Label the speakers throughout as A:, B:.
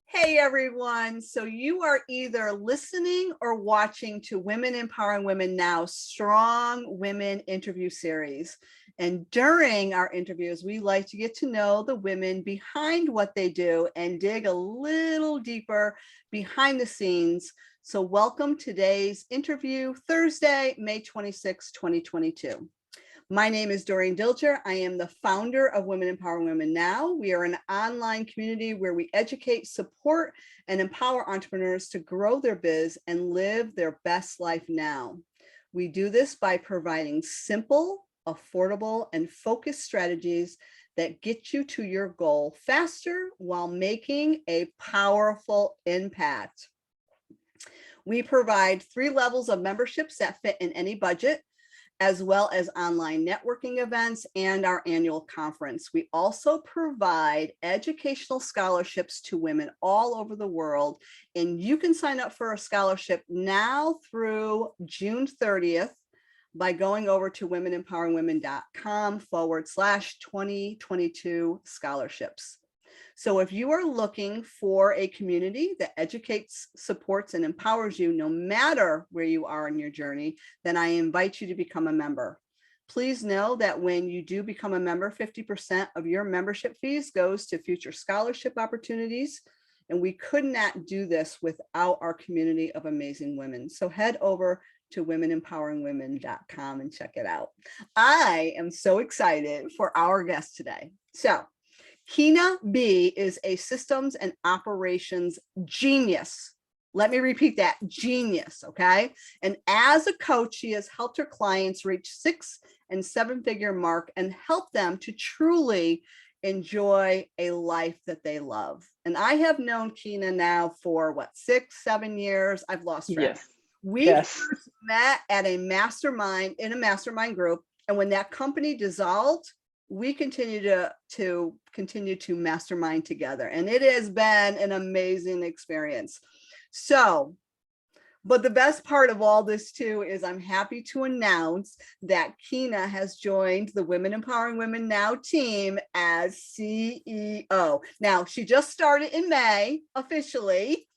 A: Hey everyone. So you are either listening or watching to Women Empowering Women Now Strong Women interview series. And during our interviews, we like to get to know the women behind what they do and dig a little deeper behind the scenes. So welcome today's interview, Thursday, May 26, 2022. My name is Doreen Dilger. I am the founder of Women Empowering Women Now. We are an online community where we educate, support, and empower entrepreneurs to grow their biz and live their best life now. We do this by providing simple, affordable, and focused strategies that get you to your goal faster while making a powerful impact. We provide 3 levels of memberships that fit in any budget, as well as online networking events and our annual conference. We also provide educational scholarships to women all over the world, and you can sign up for a scholarship now through June 30th by going over to womenempoweringwomen.com/2022 scholarships. So if you are looking for a community that educates, supports, and empowers you no matter where you are in your journey, then I invite you to become a member. Please know that when you do become a member, 50% of your membership fees goes to future scholarship opportunities. And we could not do this without our community of amazing women. So head over to womenempoweringwomen.com and check it out. I am so excited for our guest today. So Kyna B is a systems and operations genius. Let me repeat that, genius, okay? And as a coach, she has helped her clients reach 6- and 7-figure mark and help them to truly enjoy a life that they love. And I have known Kyna now for 6-7 years. I've lost track.
B: Yes.
A: We first met at a mastermind, in a mastermind group. And when that company dissolved, we continue to mastermind together, and it has been an amazing experience. So, but the best part of all this too is I'm happy to announce that Kyna has joined the Women Empowering Women Now team as CEO. Now, she just started in May officially,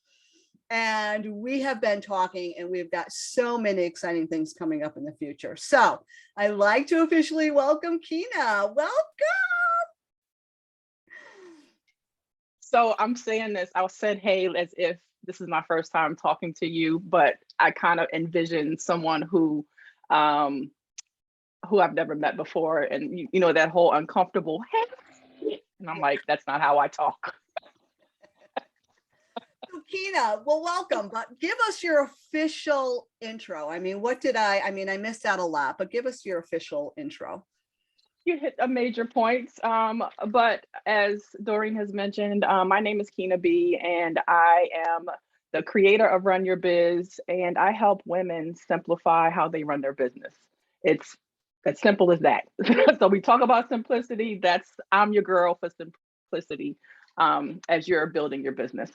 A: and we have been talking, and we've got so many exciting things coming up in the future. So I'd like to officially welcome Kyna. Welcome.
B: So I'm saying this, I said, hey, as if this is my first time talking to you, but I kind of envision someone who I've never met before. And you know, that whole uncomfortable, hey, and I'm like, that's not how I talk.
A: Kyna, well, welcome, but give us your official intro. I mean, I missed out a lot, but give us your official intro.
B: You hit a major point. But as Doreen has mentioned, my name is Kyna B, and I am the creator of Run Your Biz, and I help women simplify how they run their business. It's as simple as that. So we talk about simplicity. I'm your girl for simplicity as you're building your business.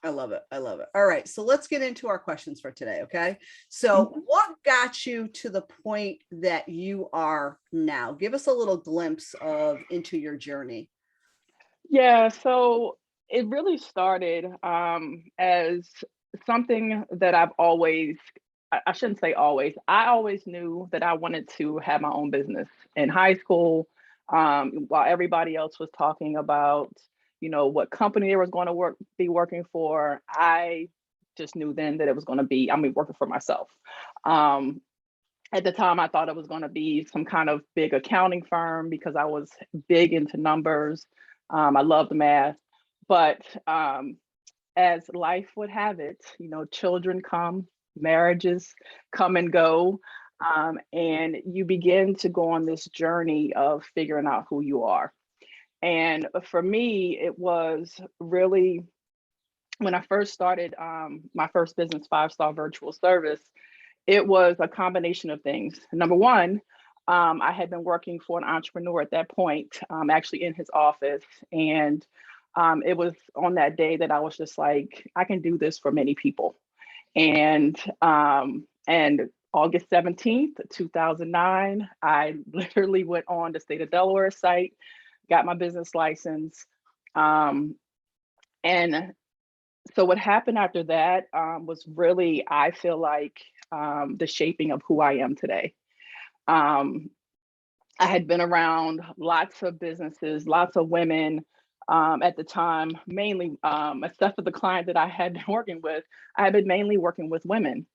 A: I love it. I love it. All right. So let's get into our questions for today. Okay. So what got you to the point that you are now? Give us a little glimpse into your journey.
B: Yeah. So it really started as something that I've always, I shouldn't say always, I always knew that I wanted to have my own business. In high school, while everybody else was talking about, you know, what company they was going to be working for, I just knew then that it was going to be, working for myself. At the time, I thought it was going to be some kind of big accounting firm because I was big into numbers. I loved math, but as life would have it, you know, children come, marriages come and go, and you begin to go on this journey of figuring out who you are. And for me, it was really when I first started my first business, 5-Star Virtual Service, it was a combination of things. Number one, I had been working for an entrepreneur at that point, actually in his office. And it was on that day that I was just like, I can do this for many people. And August 17th, 2009, I literally went on the state of Delaware site, got my business license. And So what happened after that was really, I feel like, the shaping of who I am today. Um, I had been around lots of businesses, lots of women at the time, mainly, except for the client that I had been working with, I had been mainly working with women.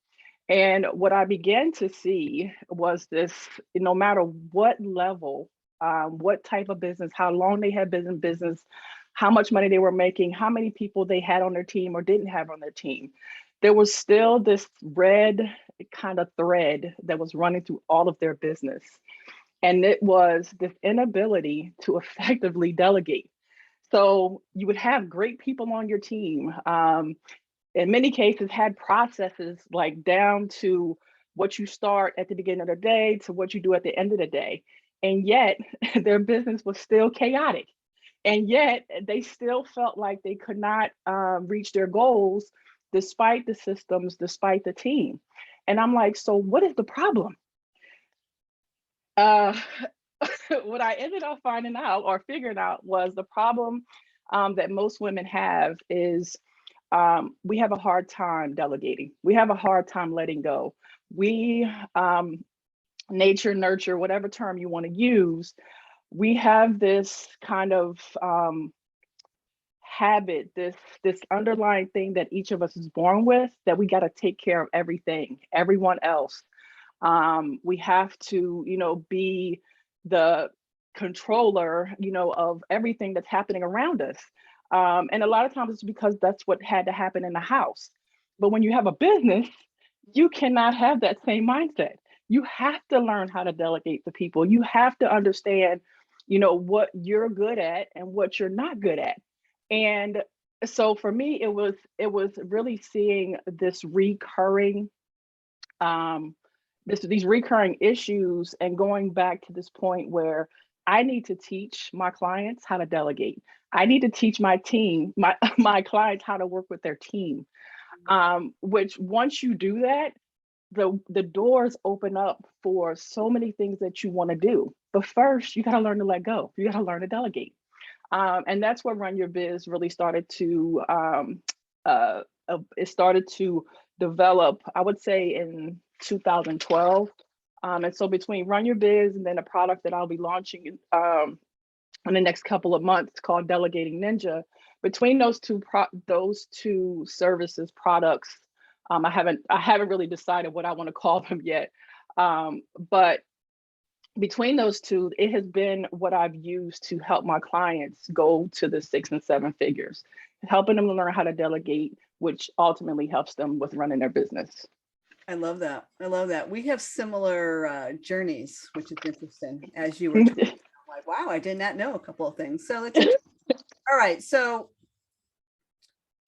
B: And what I began to see was this, no matter what level, what type of business, how long they had been in business, how much money they were making, how many people they had on their team or didn't have on their team, there was still this red kind of thread that was running through all of their business. And it was this inability to effectively delegate. So you would have great people on your team. In many cases, had processes like down to what you start at the beginning of the day to what you do at the end of the day. And yet their business was still chaotic. And yet they still felt like they could not reach their goals despite the systems, despite the team. And I'm like, so what is the problem? Uh, what I ended up finding out or figuring out was the problem that most women have is we have a hard time delegating. We have a hard time letting go. We, nature, nurture, whatever term you want to use, we have this kind of habit, this underlying thing that each of us is born with, that we got to take care of everything, everyone else. We have to, be the controller, of everything that's happening around us. And a lot of times it's because that's what had to happen in the house. But when you have a business, you cannot have that same mindset. You have to learn how to delegate to people. You have to understand, what you're good at and what you're not good at. And so for me, it was really seeing this recurring these recurring issues and going back to this point where I need to teach my clients how to delegate. I need to teach my team, my my clients how to work with their team. Which once you do that, the doors open up for so many things that you want to do. But first, you got to learn to let go. You got to learn to delegate. And that's where Run Your Biz really started to it started to develop, I would say in 2012. And so between Run Your Biz and then a product that I'll be launching in the next couple of months called Delegating Ninja, between those two services, products, I haven't really decided what I want to call them yet. But between those two, it has been what I've used to help my clients go to the 6 and 7 figures, helping them to learn how to delegate, which ultimately helps them with running their business.
A: I love that. I love that. We have similar journeys, which is interesting. As you were talking, I'm like, wow, I did not know a couple of things. So it's all right. So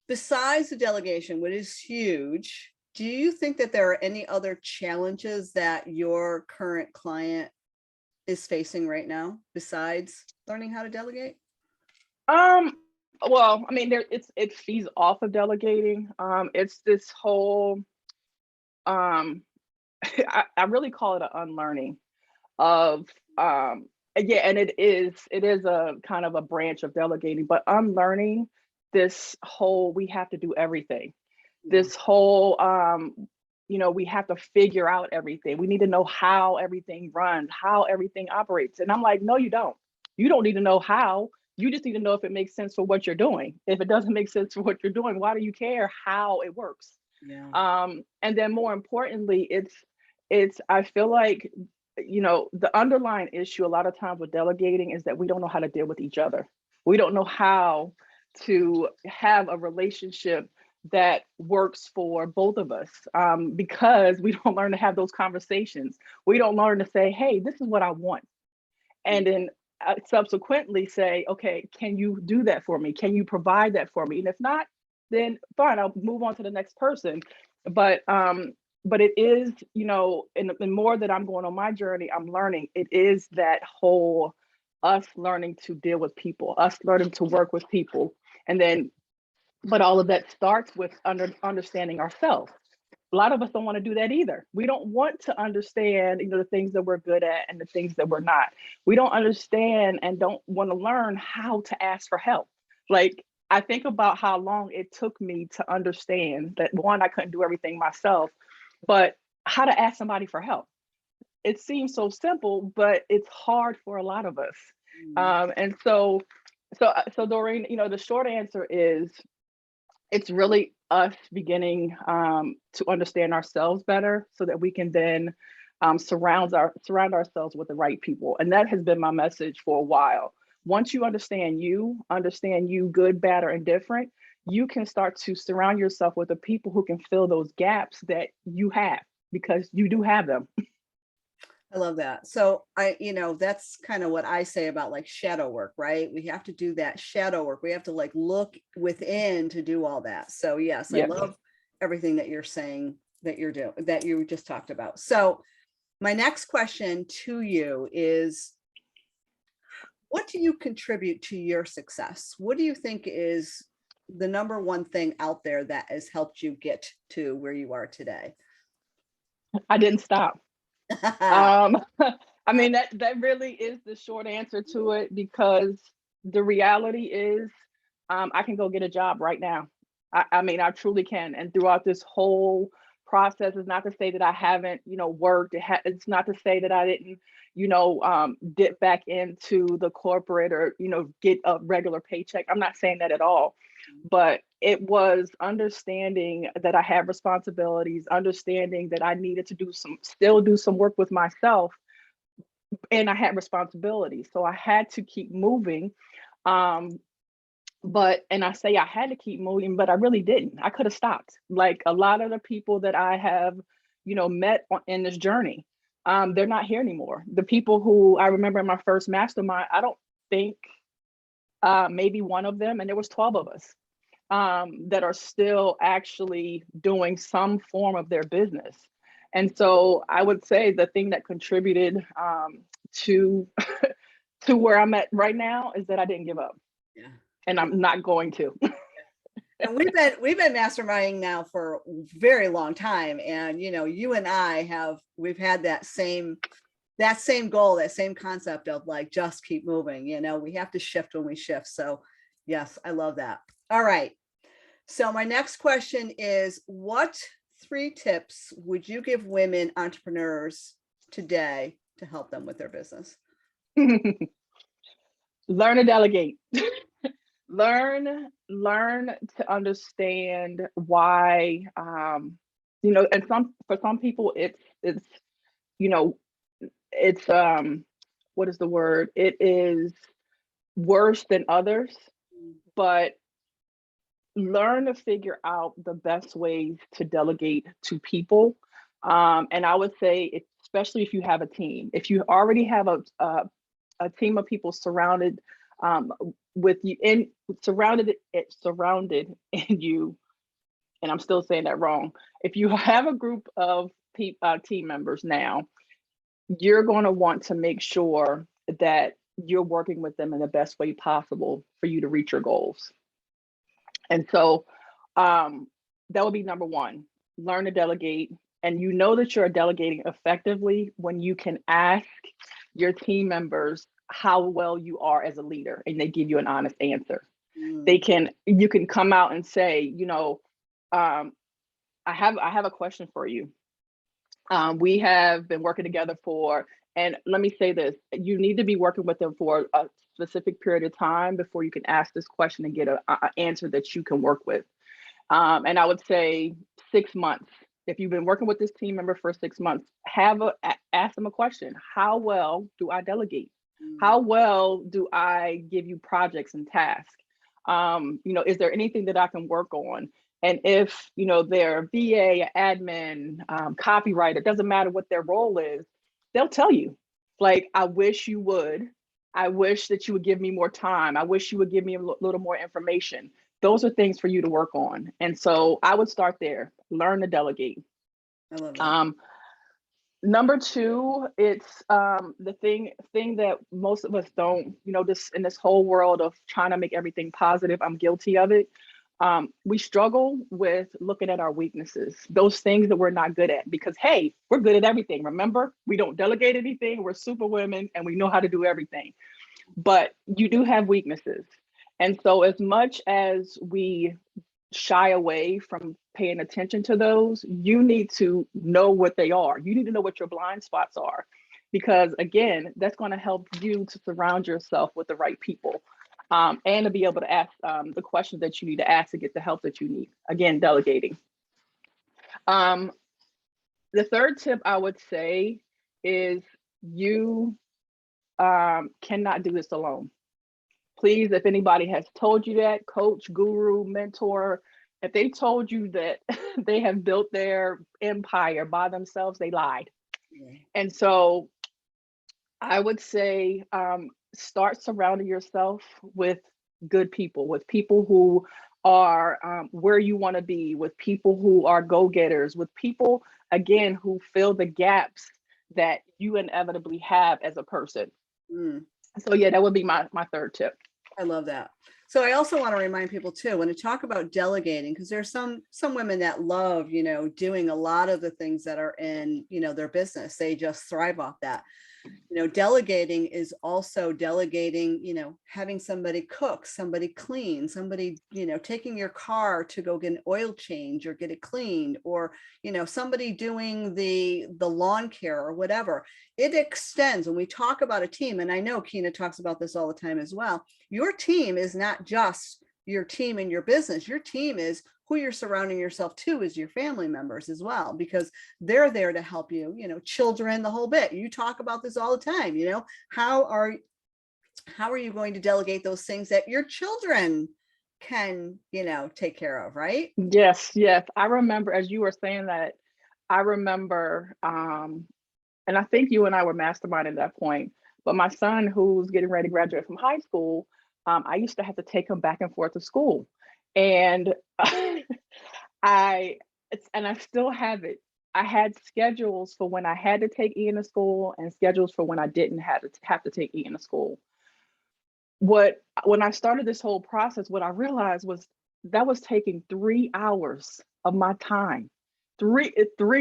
A: besides the delegation, which is huge, do you think that there are any other challenges that your current client is facing right now besides learning how to delegate?
B: Well, I mean, it feeds off of delegating. It's this whole I really call it an unlearning of yeah, and it is a kind of a branch of delegating, but unlearning this whole we have to do everything. This whole we have to figure out everything. We need to know how everything runs, how everything operates. And I'm like, no, you don't. You don't need to know how. You just need to know if it makes sense for what you're doing. If it doesn't make sense for what you're doing, why do you care how it works?
A: Yeah.
B: And then more importantly, it's I feel like, the underlying issue a lot of times with delegating is that we don't know how to deal with each other. We don't know how to have a relationship that works for both of us, because we don't learn to have those conversations. We don't learn to say, hey, this is what I want. And then subsequently say, okay, can you do that for me? Can you provide that for me? And if not, then fine, I'll move on to the next person. But it is, and the more that I'm going on my journey, I'm learning it is that whole us learning to deal with people, us learning to work with people. And then, but all of that starts with understanding ourselves. A lot of us don't want to do that either. We don't want to understand, the things that we're good at and the things that we're not. We don't understand and don't want to learn how to ask for help. Like, I think about how long it took me to understand that, one, I couldn't do everything myself, but how to ask somebody for help. It seems so simple, but it's hard for a lot of us.
A: Mm.
B: And so Doreen, the short answer is it's really us beginning to understand ourselves better so that we can then surround ourselves with the right people. And that has been my message for a while. Once you understand you good, bad, or indifferent, you can start to surround yourself with the people who can fill those gaps that you have, because you do have them.
A: I love that. So that's kind of what I say about like shadow work, right? We have to do that shadow work. We have to like look within to do all that. So yes, I
B: Yeah.
A: love everything that you're saying that you're doing, that you just talked about. So my next question to you is, what do you contribute to your success? What do you think is the number one thing out there that has helped you get to where you are today?
B: I didn't stop. Um, I mean, that really is the short answer to it, because the reality is, I can go get a job right now. I mean, I truly can. And throughout this whole process, is not to say that I haven't, worked. It's not to say that I didn't, dip back into the corporate or, get a regular paycheck. I'm not saying that at all. But it was understanding that I have responsibilities, understanding that I needed to still do some work with myself, and I had responsibilities. So I had to keep moving. And I say I had to keep moving, but I really didn't. I could have stopped. Like a lot of the people that I have, met in this journey, they're not here anymore. The people who I remember in my first mastermind, I don't think maybe one of them, and there was 12 of us, that are still actually doing some form of their business. And so I would say the thing that contributed to to where I'm at right now is that I didn't give up.
A: Yeah.
B: And I'm not going to.
A: And we've been masterminding now for a very long time. And you and we've had that same goal, that same concept of like, just keep moving. We have to shift when we shift. So yes, I love that. All right. So my next question is, what 3 tips would you give women entrepreneurs today to help them with their business?
B: Learn to delegate. learn to understand why, and for some people it's it's what is the word? It is worse than others, but learn to figure out the best ways to delegate to people. And I would say, especially if you have a team, if you already have a team of people surrounded with you, and surrounded in you, and I'm still saying that wrong. If you have a group of team members now, you're going to want to make sure that you're working with them in the best way possible for you to reach your goals. And so that would be number one. Learn to delegate. And that you're delegating effectively when you can ask your team members how well you are as a leader, and they give you an honest answer. You can come out and say, I have a question for you. We have been working together and let me say this, you need to be working with them for a specific period of time before you can ask this question and get an answer that you can work with. And I would say 6 months. If you've been working with this team member for 6 months, ask them a question. How well do I delegate? How well do I give you projects and tasks? Is there anything that I can work on? And if they're VA, admin, copywriter, doesn't matter what their role is, they'll tell you. Like, I wish you would. I wish that you would give me more time. I wish you would give me a little more information. Those are things for you to work on. And so I would start there. Learn to delegate.
A: I love that.
B: Number 2, it's the thing that most of us don't, in this whole world of trying to make everything positive, I'm guilty of it. We struggle with looking at our weaknesses, those things that we're not good at, because, hey, we're good at everything. Remember, we don't delegate anything. We're super women and we know how to do everything. But you do have weaknesses. And so as much as we shy away from paying attention to those, you need to know what they are. You need to know what your blind spots are, because again, that's going to help you to surround yourself with the right people, and to be able to ask the questions that you need to ask to get the help that you need. Again, delegating. The third tip I would say is you cannot do this alone. Please, if anybody has told you that, coach, guru, mentor, if they told you that they have built their empire by themselves, they lied. And so I would say start surrounding yourself with good people, with people who are where you want to be, with people who are go-getters, with people, again, who fill the gaps that you inevitably have as a person. So yeah, that would be my third tip.
A: I love that. So I also want to remind people too, when to talk about delegating, because there's some women that love, doing a lot of the things that are in, their business. They just thrive off that. Delegating is also delegating, having somebody cook, somebody clean, somebody, taking your car to go get an oil change or get it cleaned, or, somebody doing the lawn care or whatever. It extends when we talk about a team. And I know Kyna talks about this all the time as well. Your team is not just your team in your business. Your team is who you're surrounding yourself to, is your family members as well, because they're there to help you, children, the whole bit. You talk about this all the time, how are you going to delegate those things that your children can, take care of, right?
B: Yes. I remember, as you were saying that, I remember, and I think you and I were masterminding at that point, but my son, who's getting ready to graduate from high school, I used to have to take him back and forth to school. And I still have it. I had schedules for when I had to take Ian to school and schedules for when I didn't have to take Ian to school. When I started this whole process, what I realized was that was taking 3 hours of my time. 3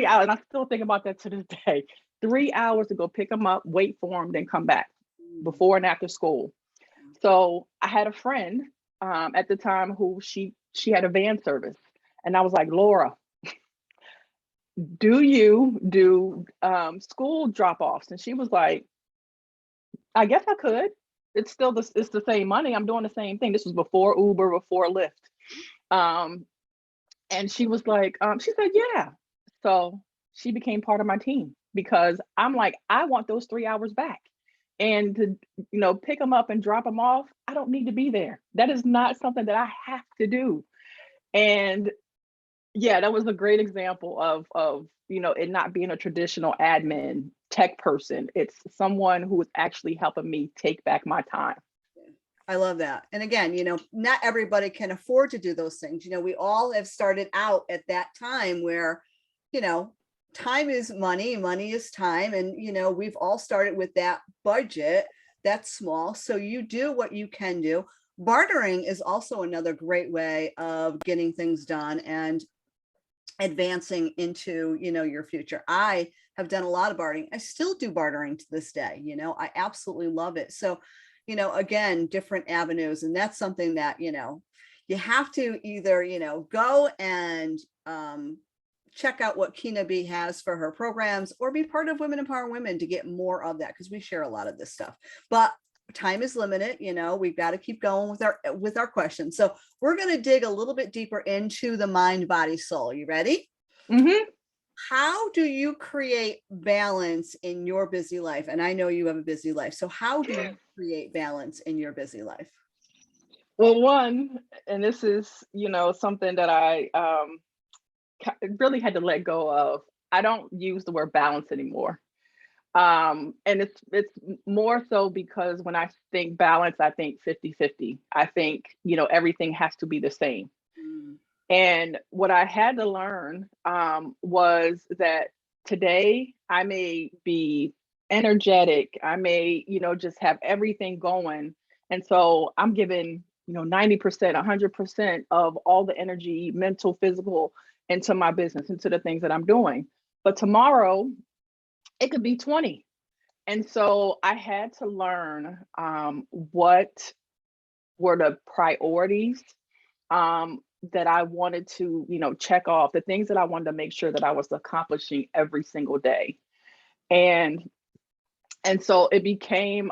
B: hours, and I still think about that to this day. 3 hours to go pick him up, wait for him, then come back before and after school. So I had a friend at the time who she had a van service, and I was like, Laura, do you do school drop-offs? And she was like, I guess I could. It's still it's the same money. I'm doing the same thing. This was before Uber, before Lyft. And she was like, she said, yeah. So she became part of my team, because I'm like, I want those 3 hours back. And to, pick them up and drop them off, I don't need to be there. That is not something that I have to do. And yeah, that was a great example of it not being a traditional admin tech person. It's someone who is actually helping me take back my time.
A: I love that. And again, not everybody can afford to do those things. We all have started out at that time where, time is money, money is time. And, we've all started with that budget that's small. So you do what you can do. Bartering is also another great way of getting things done and advancing into, your future. I have done a lot of bartering. I still do bartering to this day. I absolutely love it. So, again, different avenues. And that's something that, you have to either, go and check out what Kyna B has for her programs, or be part of Women Empower Women to get more of that, because we share a lot of this stuff. But time is limited. We've got to keep going with our questions. So we're going to dig a little bit deeper into the mind, body, soul. You ready?
B: Mm-hmm.
A: How do you create balance in your busy life? And I know you have a busy life. So how do you create balance in your busy life?
B: Well, one, and this is, something that I really had to let go of. I don't use the word balance anymore. And it's more so because when I think balance, I think 50-50. I think, everything has to be the same. And what I had to learn was that today I may be energetic. I may, just have everything going. And so I'm giving, 90%, 100% of all the energy, mental, physical, into my business, into the things that I'm doing. But tomorrow it could be 20. And so I had to learn what were the priorities that I wanted to, check off, the things that I wanted to make sure that I was accomplishing every single day. And so it became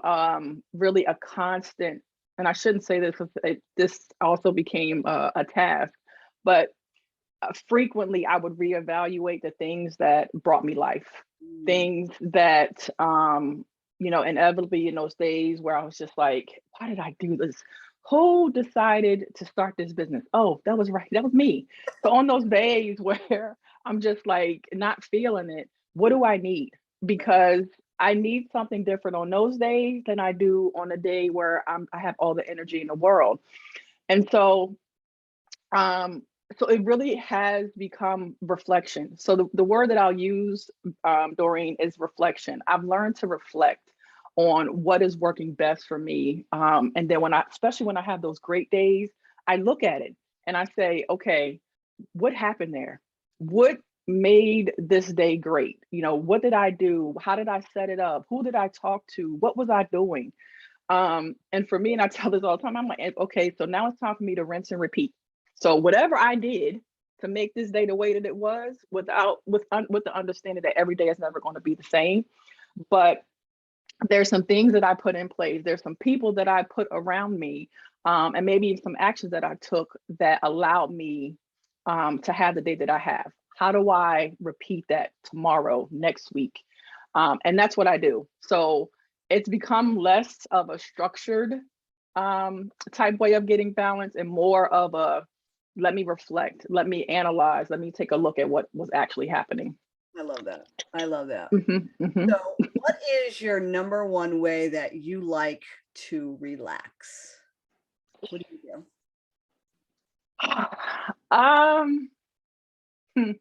B: really a constant, and I shouldn't say this, this also became a task, but frequently I would reevaluate the things that brought me life, things that, inevitably in those days where I was just like, why did I do this? Who decided to start this business? Oh, that was right. That was me. So on those days where I'm just like not feeling it, what do I need? Because I need something different on those days than I do on a day where I have all the energy in the world. And so it really has become reflection. So the word that I'll use, Doreen, is reflection. I've learned to reflect on what is working best for me. And then especially when I have those great days, I look at it and I say, okay, what happened there? What made this day great? What did I do? How did I set it up? Who did I talk to? What was I doing? And for me, and I tell this all the time, I'm like, okay, so now it's time for me to rinse and repeat. So whatever I did to make this day the way that it was, with the understanding that every day is never going to be the same, but there's some things that I put in place. There's some people that I put around me, and maybe some actions that I took that allowed me to have the day that I have. How do I repeat that tomorrow, next week? And that's what I do. So it's become less of a structured type way of getting balance and more of a, let me reflect, let me analyze, let me take a look at what was actually happening.
A: I love that. I love that.
B: Mm-hmm.
A: So what is your number one way that you like to relax? What do you
B: do?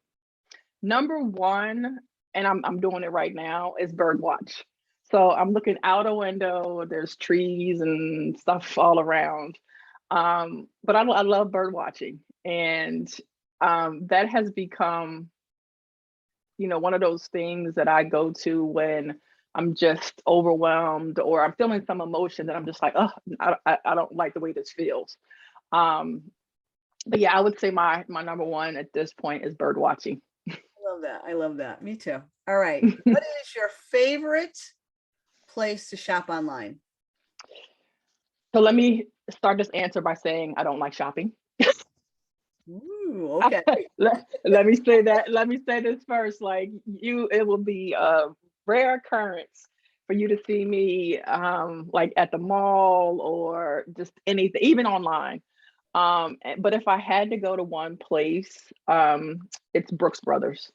B: Number one, and I'm doing it right now, is bird watch. So I'm looking out a window, there's trees and stuff all around. But I love bird watching. And that has become, one of those things that I go to when I'm just overwhelmed or I'm feeling some emotion that I'm just like, oh, I don't like the way this feels. But yeah, I would say my number one at this point is bird watching.
A: I love that. I love that. Me too. All right. What is your favorite place to shop online?
B: So let me start this answer by saying I don't like shopping.
A: Ooh, okay.
B: let me say that. Let me say this first. Like it will be a rare occurrence for you to see me like at the mall or just anything, even online. But if I had to go to one place, it's Brooks Brothers.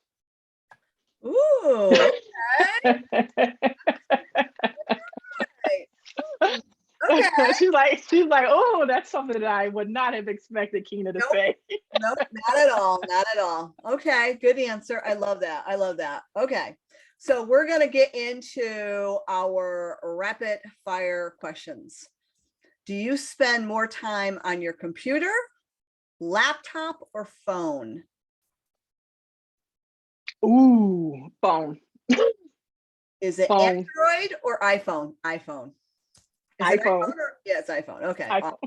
A: Ooh, okay. Okay.
B: She's like, oh, that's something that I would not have expected Kyna to say.
A: Nope, not at all. Not at all. Okay, good answer. I love that. I love that. Okay. So we're going to get into our rapid fire questions. Do you spend more time on your computer, laptop, or phone?
B: Ooh, phone.
A: Is it
B: phone.
A: Android or iPhone? iPhone. Is
B: iPhone.
A: It iPhone or, yeah, it's iPhone. Okay.
B: iPhone.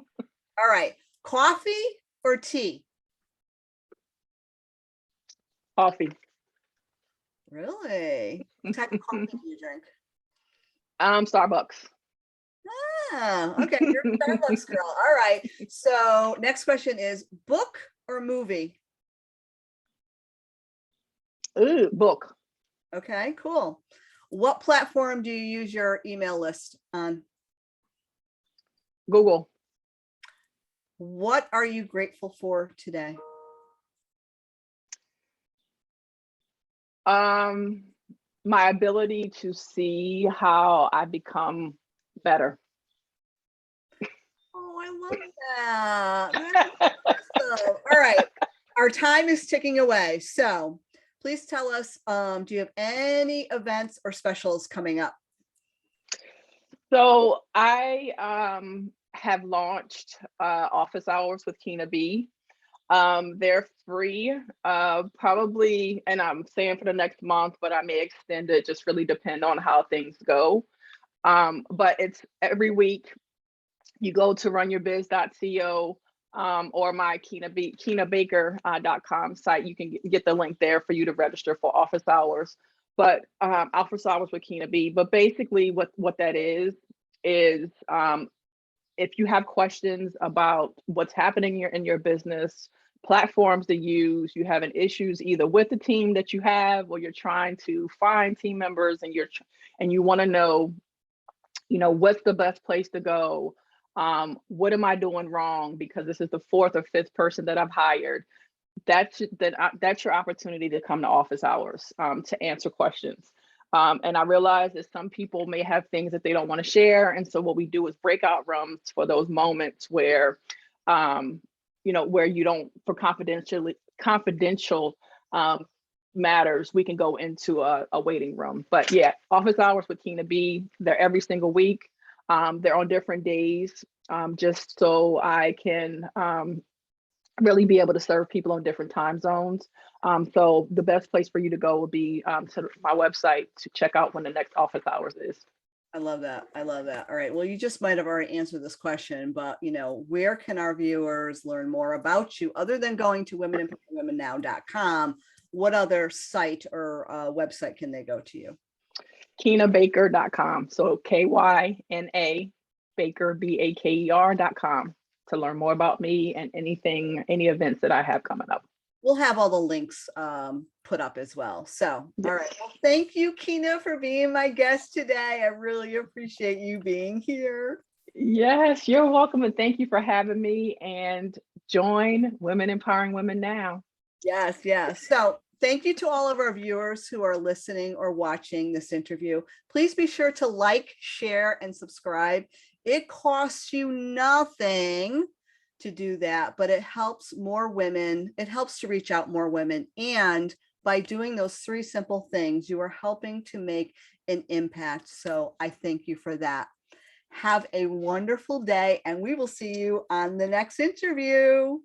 A: All right. Coffee or tea?
B: Coffee.
A: Really? What type of coffee do you drink?
B: Starbucks.
A: Ah, okay. You're a Starbucks girl. All right. So next question is book or movie?
B: Ooh, book.
A: Okay, cool. What platform do you use your email list on?
B: Google.
A: What are you grateful for today?
B: My ability to see how I become better.
A: Oh, I love that. Awesome. All right. Our time is ticking away. So please tell us, do you have any events or specials coming up?
B: So I have launched office hours with Kyna B. They're free, probably, and I'm saying for the next month, but I may extend it, just really depend on how things go. But it's every week You go to runyourbiz.co, or my kynabaker.com site. You can get the link there for you to register for office hours. But office hours with Kyna B. But basically, what that is if you have questions about what's happening in your business, platforms to use, you having issues either with the team that you have, or you're trying to find team members, and you want to know, what's the best place to go? What am I doing wrong? Because this is the fourth or fifth person that I've hired. That's your opportunity to come to office hours to answer questions. And I realize that some people may have things that they don't want to share. And so what we do is breakout rooms for those moments where, where you don't, for confidential matters, we can go into a waiting room. But yeah, office hours with Kyna B, they're every single week. They're on different days, just so I can really be able to serve people on different time zones. So the best place for you to go would be to my website to check out when the next office hours is.
A: I love that. I love that. All right. Well, you just might have already answered this question, but where can our viewers learn more about you other than going to womenempoweringwomennow.com? What other site or website can they go to you?
B: KynaBaker.com. So KYNA Baker BAKER.com to learn more about me and any events that I have coming up.
A: We'll have all the links put up as well. So, all right. Well, thank you, Kyna, for being my guest today. I really appreciate you being here.
B: Yes, you're welcome. And thank you for having me, and join Women Empowering Women Now.
A: Yes, yes. So thank you to all of our viewers who are listening or watching this interview. Please be sure to like, share, and subscribe. It costs you nothing to do that, but it helps more women. It helps to reach out more women. And by doing those 3 simple things, you are helping to make an impact. So I thank you for that. Have a wonderful day, and we will see you on the next interview.